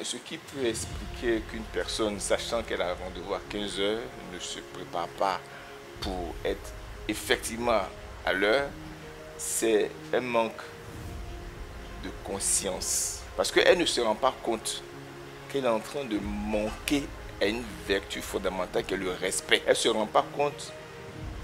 ce qui peut expliquer qu'une personne, sachant qu'elle a un rendez-vous à 15 heures, ne se prépare pas pour être effectivement à l'heure, c'est un manque de conscience. Parce qu'elle ne se rend pas compte qu'elle est en train de manquer à une vertu fondamentale qui est le respect. Elle ne se rend pas compte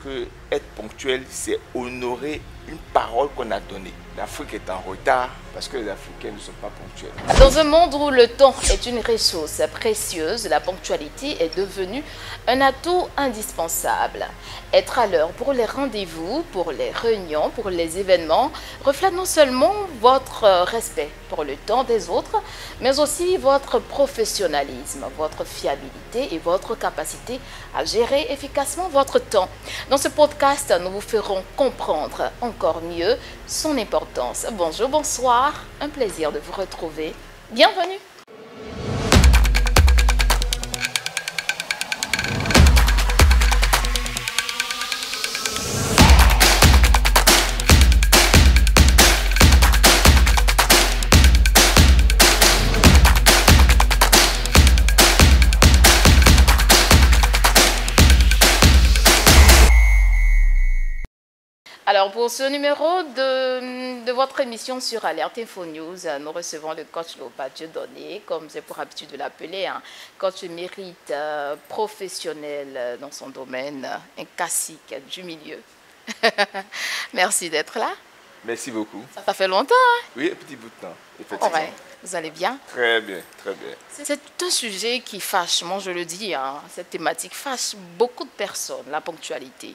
que être ponctuel, c'est honorer une parole qu'on a donnée. L'Afrique est en retard parce que les Africains ne sont pas ponctuels. Dans un monde où le temps est une ressource précieuse, la ponctualité est devenue un atout indispensable. Être à l'heure pour les rendez-vous, pour les réunions, pour les événements, reflète non seulement votre respect pour le temps des autres, mais aussi votre professionnalisme, votre fiabilité et votre capacité à gérer efficacement votre temps. Dans ce podcast, nous vous ferons comprendre encore mieux son importance. Bonjour, bonsoir, un plaisir de vous retrouver. Bienvenue. Alors, pour ce numéro de votre émission sur Alerte Info News, nous recevons le coach Loba Dieudonné, comme j'ai pour habitude de l'appeler, coach mérite professionnel dans son domaine, un classique du milieu. Merci d'être là. Merci beaucoup. Ça fait longtemps, hein? Oui, un petit bout de temps, effectivement. Ouais. Vous allez bien? Très bien, très bien. C'est un sujet qui fâche, moi je le dis, cette thématique fâche beaucoup de personnes, la ponctualité.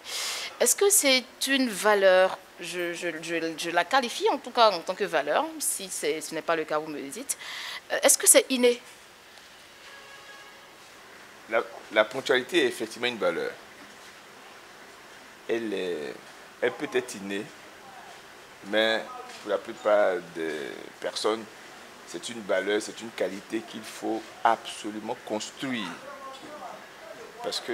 Est-ce que c'est une valeur, je la qualifie en tout cas en tant que valeur, si ce n'est pas le cas, vous me le dites. Est-ce que c'est inné? La ponctualité est effectivement une valeur. Elle peut être innée, mais pour la plupart des personnes, c'est une valeur, c'est une qualité qu'il faut absolument construire. Parce que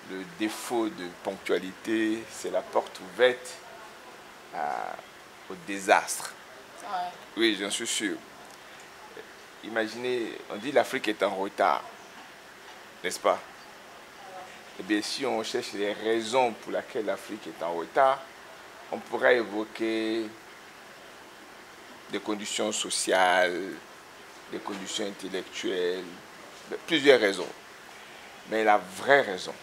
le défaut de ponctualité, c'est la porte ouverte au désastre. Ouais. Oui, j'en suis sûr. Imaginez, on dit l'Afrique est en retard, n'est-ce pas? Eh bien, si on cherche les raisons pour lesquelles l'Afrique est en retard, on pourrait évoquer des conditions sociales, des conditions intellectuelles, plusieurs raisons. Mais la vraie raison,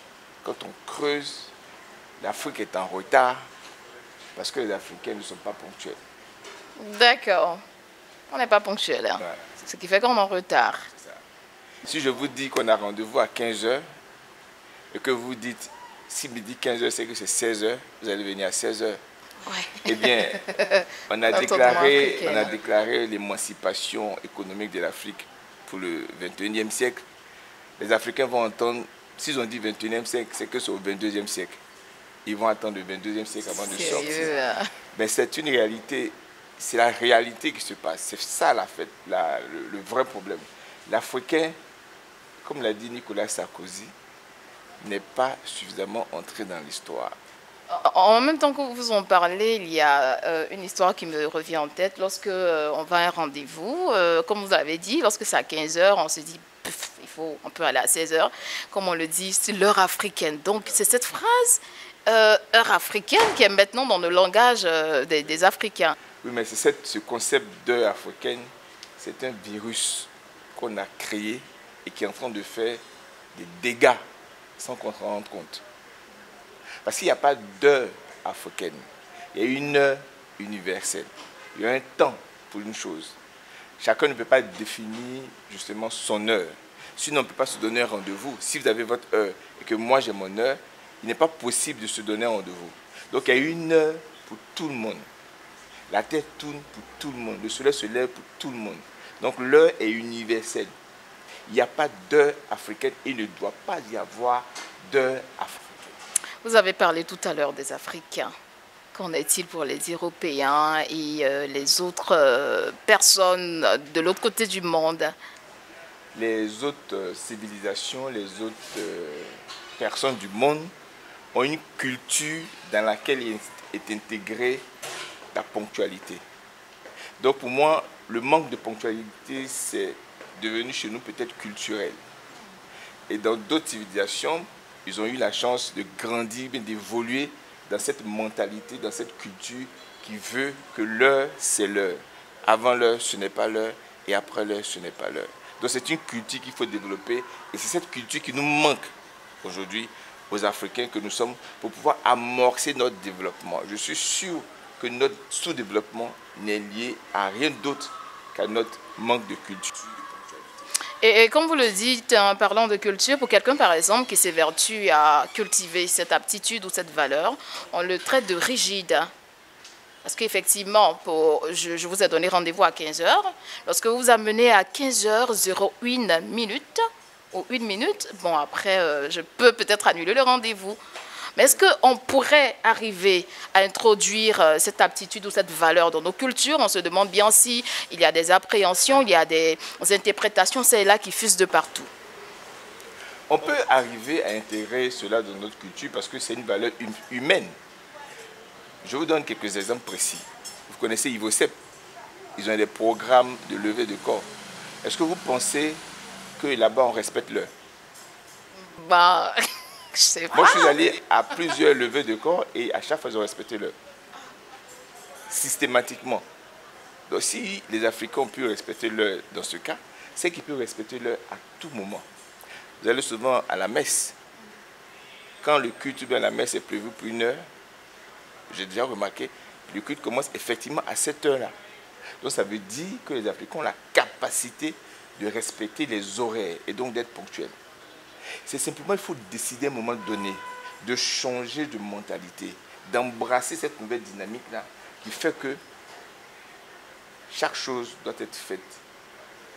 quand on creuse, l'Afrique est en retard parce que les Africains ne sont pas ponctuels. D'accord. On n'est pas ponctuel. Hein. Ouais. Ce qui fait qu'on est en retard. Si je vous dis qu'on a rendez-vous à 15 heures et que vous dites, si midi 15 heures, c'est que c'est 16 heures, vous allez venir à 16 heures. Ouais. Eh bien, on a déclaré l'émancipation économique de l'Afrique pour le 21e siècle. Les Africains vont entendre, s'ils ont dit 21e siècle, c'est que c'est au 22e siècle. Ils vont attendre le 22e siècle avant de sortir. Mais c'est une réalité, c'est la réalité qui se passe. C'est ça le vrai problème. L'Africain, comme l'a dit Nicolas Sarkozy, n'est pas suffisamment entré dans l'histoire. En même temps que vous en parlez, il y a une histoire qui me revient en tête. Lorsque on va à un rendez-vous, comme vous avez dit, lorsque c'est à 15 heures, on se dit on peut aller à 16 heures. Comme on le dit, c'est l'heure africaine. Donc c'est cette phrase, heure africaine, qui est maintenant dans le langage des Africains. Oui, mais ce concept d'heure africaine, c'est un virus qu'on a créé et qui est en train de faire des dégâts sans qu'on s'en rende compte. Parce qu'il n'y a pas d'heure africaine. Il y a une heure universelle. Il y a un temps pour une chose. Chacun ne peut pas définir justement son heure. Sinon, on ne peut pas se donner un rendez-vous. Si vous avez votre heure et que moi j'ai mon heure, il n'est pas possible de se donner un rendez-vous. Donc il y a une heure pour tout le monde. La terre tourne pour tout le monde. Le soleil se lève pour tout le monde. Donc l'heure est universelle. Il n'y a pas d'heure africaine et il ne doit pas y avoir d'heure africaine. Vous avez parlé tout à l'heure des Africains. Qu'en est-il pour les Européens et les autres personnes de l'autre côté du monde? Les autres civilisations, les autres personnes du monde ont une culture dans laquelle est intégrée la ponctualité. Donc pour moi, le manque de ponctualité, c'est devenu chez nous peut-être culturel. Et dans d'autres civilisations, ils ont eu la chance de grandir, d'évoluer dans cette mentalité, dans cette culture qui veut que l'heure, c'est l'heure. Avant l'heure, ce n'est pas l'heure, et après l'heure, ce n'est pas l'heure. Donc c'est une culture qu'il faut développer, et c'est cette culture qui nous manque aujourd'hui aux Africains que nous sommes pour pouvoir amorcer notre développement. Je suis sûr que notre sous-développement n'est lié à rien d'autre qu'à notre manque de culture. Et comme vous le dites, en parlant de culture, pour quelqu'un par exemple qui s'évertue à cultiver cette aptitude ou cette valeur, on le traite de rigide. Parce qu'effectivement, je vous ai donné rendez-vous à 15 heures. Lorsque vous vous amenez à 15h01 minute, ou 1 minute, bon après, je peux peut-être annuler le rendez-vous. Mais est-ce qu'on pourrait arriver à introduire cette aptitude ou cette valeur dans nos cultures? On se demande bien si il y a des appréhensions, il y a des interprétations, c'est là qui fusent de partout. On peut arriver à intégrer cela dans notre culture parce que c'est une valeur humaine. Je vous donne quelques exemples précis. Vous connaissez Ivosep. Ils ont des programmes de levée de corps. Est-ce que vous pensez que là-bas on respecte l'heure? Bah, je sais pas. Moi, je suis allé à plusieurs levées de corps et à chaque fois, ils ont respecté l'heure. Systématiquement. Donc, si les Africains ont pu respecter l'heure dans ce cas, c'est qu'ils peuvent respecter l'heure à tout moment. Vous allez souvent à la messe. Quand le culte de la messe est prévu pour 1 heure, j'ai déjà remarqué, le culte commence effectivement à cette heure-là. Donc, ça veut dire que les Africains ont la capacité de respecter les horaires et donc d'être ponctuels. C'est simplement, il faut décider à un moment donné de changer de mentalité, d'embrasser cette nouvelle dynamique-là qui fait que chaque chose doit être faite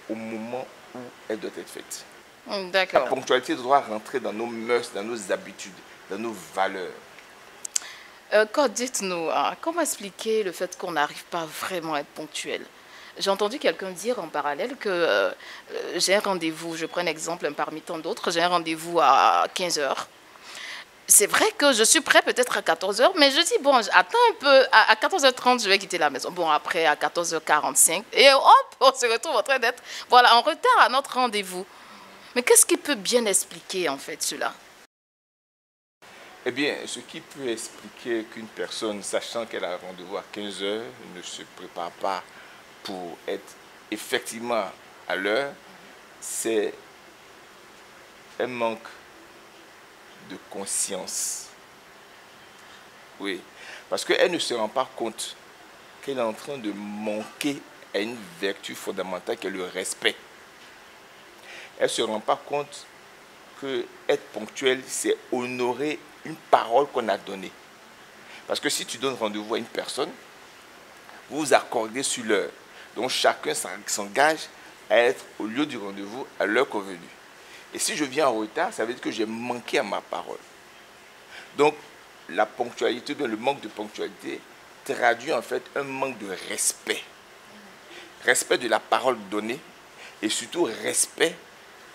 au moment où elle doit être faite. D'accord. La ponctualité doit rentrer dans nos mœurs, dans nos habitudes, dans nos valeurs. Dites-nous, comment expliquer le fait qu'on n'arrive pas vraiment à être ponctuel? J'ai entendu quelqu'un dire en parallèle que j'ai un rendez-vous, je prends un exemple parmi tant d'autres, j'ai un rendez-vous à 15 heures. C'est vrai que je suis prêt peut-être à 14 heures, mais je dis, bon, attends un peu, à 14h30, je vais quitter la maison. Bon, après, à 14h45, et hop, on se retrouve en train d'être, voilà, en retard à notre rendez-vous. Mais qu'est-ce qui peut bien expliquer, en fait, cela? Eh bien, ce qui peut expliquer qu'une personne, sachant qu'elle a un rendez-vous à 15 heures, ne se prépare pas pour être effectivement à l'heure, c'est un manque de conscience. Oui, parce qu'elle ne se rend pas compte qu'elle est en train de manquer à une vertu fondamentale qui est le respect. Elle ne se rend pas compte que être ponctuel, c'est honorer une parole qu'on a donnée. Parce que si tu donnes rendez-vous à une personne, vous vous accordez sur l'heure. Donc chacun s'engage à être au lieu du rendez-vous à l'heure convenue. Et si je viens en retard, ça veut dire que j'ai manqué à ma parole. Donc la ponctualité, le manque de ponctualité traduit en fait un manque de respect. Respect de la parole donnée et surtout respect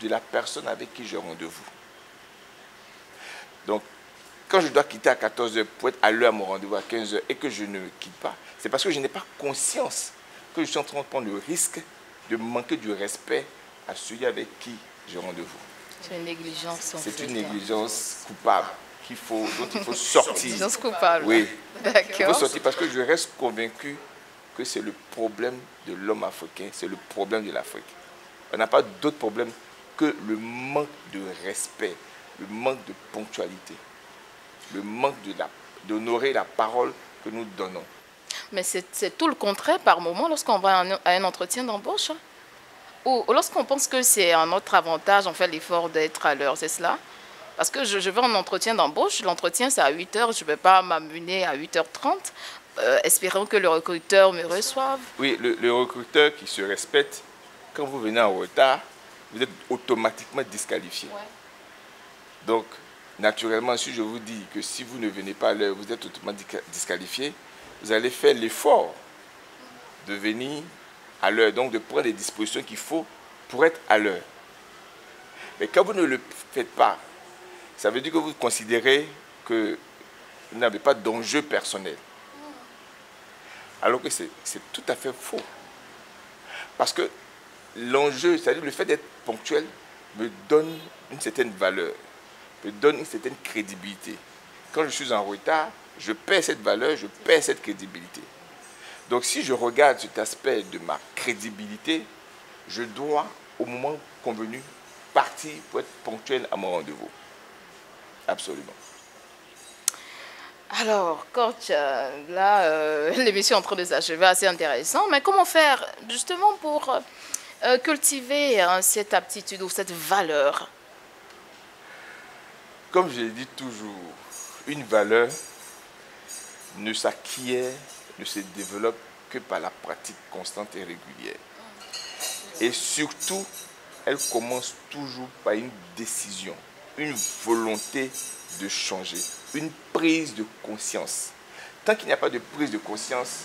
de la personne avec qui j'ai rendez-vous. Donc quand je dois quitter à 14 heures pour être à l'heure à mon rendez-vous à 15 heures et que je ne me quitte pas, c'est parce que je n'ai pas conscience que je suis en train de prendre le risque de manquer du respect à celui avec qui j'ai rendez-vous. C'est une négligence. C'est une négligence coupable dont il faut sortir. Négligence coupable. Oui. D'accord. Il faut sortir parce que je reste convaincu que c'est le problème de l'homme africain, c'est le problème de l'Afrique. On n'a pas d'autre problème que le manque de respect, le manque de ponctualité, le manque d'honorer la parole que nous donnons. Mais c'est tout le contraire par moment lorsqu'on va à un entretien d'embauche. Hein. Ou lorsqu'on pense que c'est un autre avantage, on fait l'effort d'être à l'heure, c'est cela? Parce que je vais en entretien d'embauche, l'entretien c'est à 8 heures, je ne vais pas m'amener à 8h30, espérant que le recruteur me reçoive. Oui, le recruteur qui se respecte, quand vous venez en retard, vous êtes automatiquement disqualifié. Ouais. Donc, naturellement, si je vous dis que si vous ne venez pas à l'heure, vous êtes automatiquement disqualifié, vous allez faire l'effort de venir à l'heure, donc de prendre les dispositions qu'il faut pour être à l'heure. Mais quand vous ne le faites pas, ça veut dire que vous considérez que vous n'avez pas d'enjeu personnel. Alors que c'est tout à fait faux. Parce que l'enjeu, c'est-à-dire le fait d'être ponctuel, me donne une certaine valeur, me donne une certaine crédibilité. Quand je suis en retard, je perds cette valeur, je perds cette crédibilité. Donc si je regarde cet aspect de ma crédibilité, je dois, au moment convenu, partir pour être ponctuel à mon rendez-vous. Absolument. Alors, coach, l'émission est en train de s'achever, assez intéressant, mais comment faire justement pour cultiver cette aptitude ou cette valeur? Comme je l'ai dit toujours, une valeur ne s'acquiert, ne se développe que par la pratique constante et régulière. Et surtout, elle commence toujours par une décision, une volonté de changer, une prise de conscience. Tant qu'il n'y a pas de prise de conscience,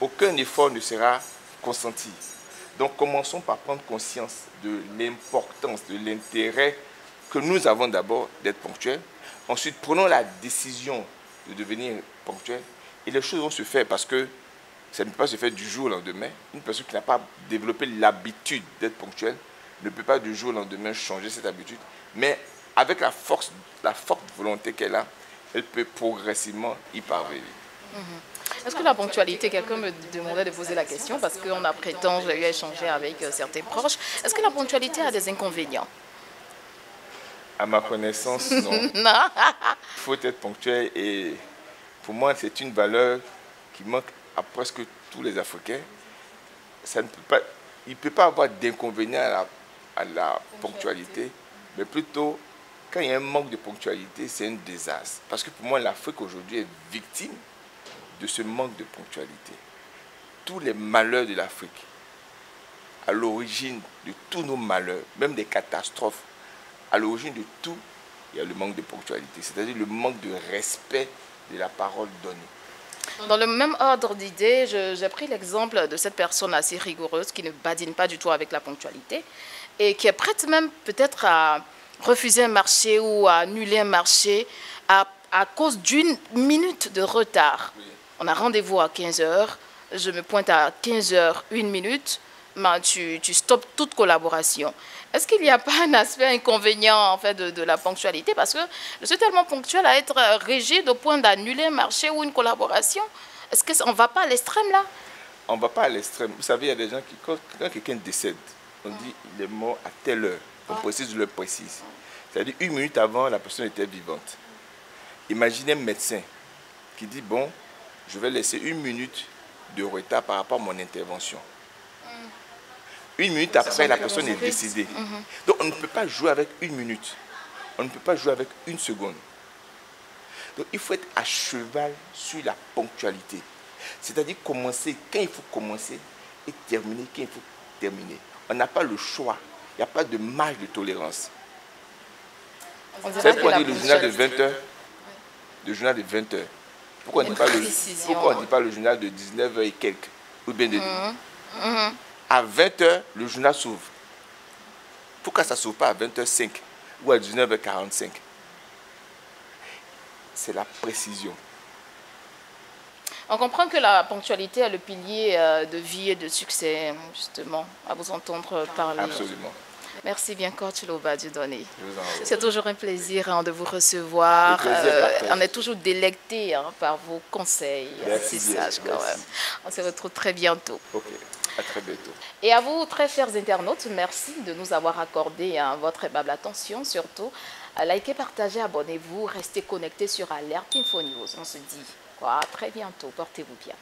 aucun effort ne sera consenti. Donc commençons par prendre conscience de l'importance, de l'intérêt que nous avons d'abord d'être ponctuels. Ensuite, prenons la décision de devenir ponctuel et les choses vont se faire parce que ça ne peut pas se faire du jour au lendemain. Une personne qui n'a pas développé l'habitude d'être ponctuelle ne peut pas du jour au lendemain changer cette habitude, mais avec la forte volonté qu'elle a, elle peut progressivement y parvenir. Est-ce que la ponctualité, quelqu'un me demandait de poser la question parce qu'on a prétend, j'ai eu à échanger avec certains proches, est-ce que la ponctualité a des inconvénients? À ma connaissance, non. Non. Il faut être ponctuel et pour moi, c'est une valeur qui manque à presque tous les Africains. Ça ne peut pas, il ne peut pas avoir d'inconvénient à la ponctualité, mais plutôt, quand il y a un manque de ponctualité, c'est un désastre. Parce que pour moi, l'Afrique aujourd'hui est victime de ce manque de ponctualité. Tous les malheurs de l'Afrique, à l'origine de tous nos malheurs, même des catastrophes, à l'origine de tout, il y a le manque de ponctualité, c'est-à-dire le manque de respect de la parole donnée. Dans le même ordre d'idée, j'ai pris l'exemple de cette personne assez rigoureuse qui ne badine pas du tout avec la ponctualité et qui est prête même peut-être à refuser un marché ou à annuler un marché à cause d'une minute de retard. Oui. On a rendez-vous à 15 h, je me pointe à 15 h, 1 minute, mais tu stoppes toute collaboration. Est-ce qu'il n'y a pas un aspect inconvénient en fait, de la ponctualité? Parce que je suis tellement ponctuelle à être rigide au point d'annuler un marché ou une collaboration. Est-ce qu'on ne va pas à l'extrême là? On ne va pas à l'extrême. Vous savez, il y a des gens qui, quand quelqu'un décède, on dit il est mort à telle heure. On précise, je le précise. C'est-à-dire 1 minute avant, la personne était vivante. Imaginez un médecin qui dit, bon, je vais laisser 1 minute de retard par rapport à mon intervention. 1 minute après, la personne est décédée. Donc, on ne peut pas jouer avec 1 minute. On ne peut pas jouer avec 1 seconde. Donc, il faut être à cheval sur la ponctualité. C'est-à-dire commencer quand il faut commencer et terminer quand il faut terminer. On n'a pas le choix. Il n'y a pas de marge de tolérance. Vous savez pourquoi on dit le journal de 20 h? Le journal de 20 h. Pourquoi on ne dit pas le journal de 19 h et quelques? Ou bien de à 20 h, le journal s'ouvre. Pourquoi ça ne s'ouvre pas à 20 h 05 ou à 19 h 45? C'est la précision. On comprend que la ponctualité est le pilier de vie et de succès, justement, à vous entendre parler. Absolument. Merci bien, coach Loba Dieudonné. C'est toujours un plaisir de vous recevoir. On est toujours délecté par vos conseils. C'est sage quand même. On se retrouve très bientôt. Ok, à très bientôt. Et à vous, très chers internautes, merci de nous avoir accordé votre aimable attention. Surtout, likez, partagez, abonnez-vous, restez connectés sur Alerte Info News. On se dit à très bientôt. Portez-vous bien.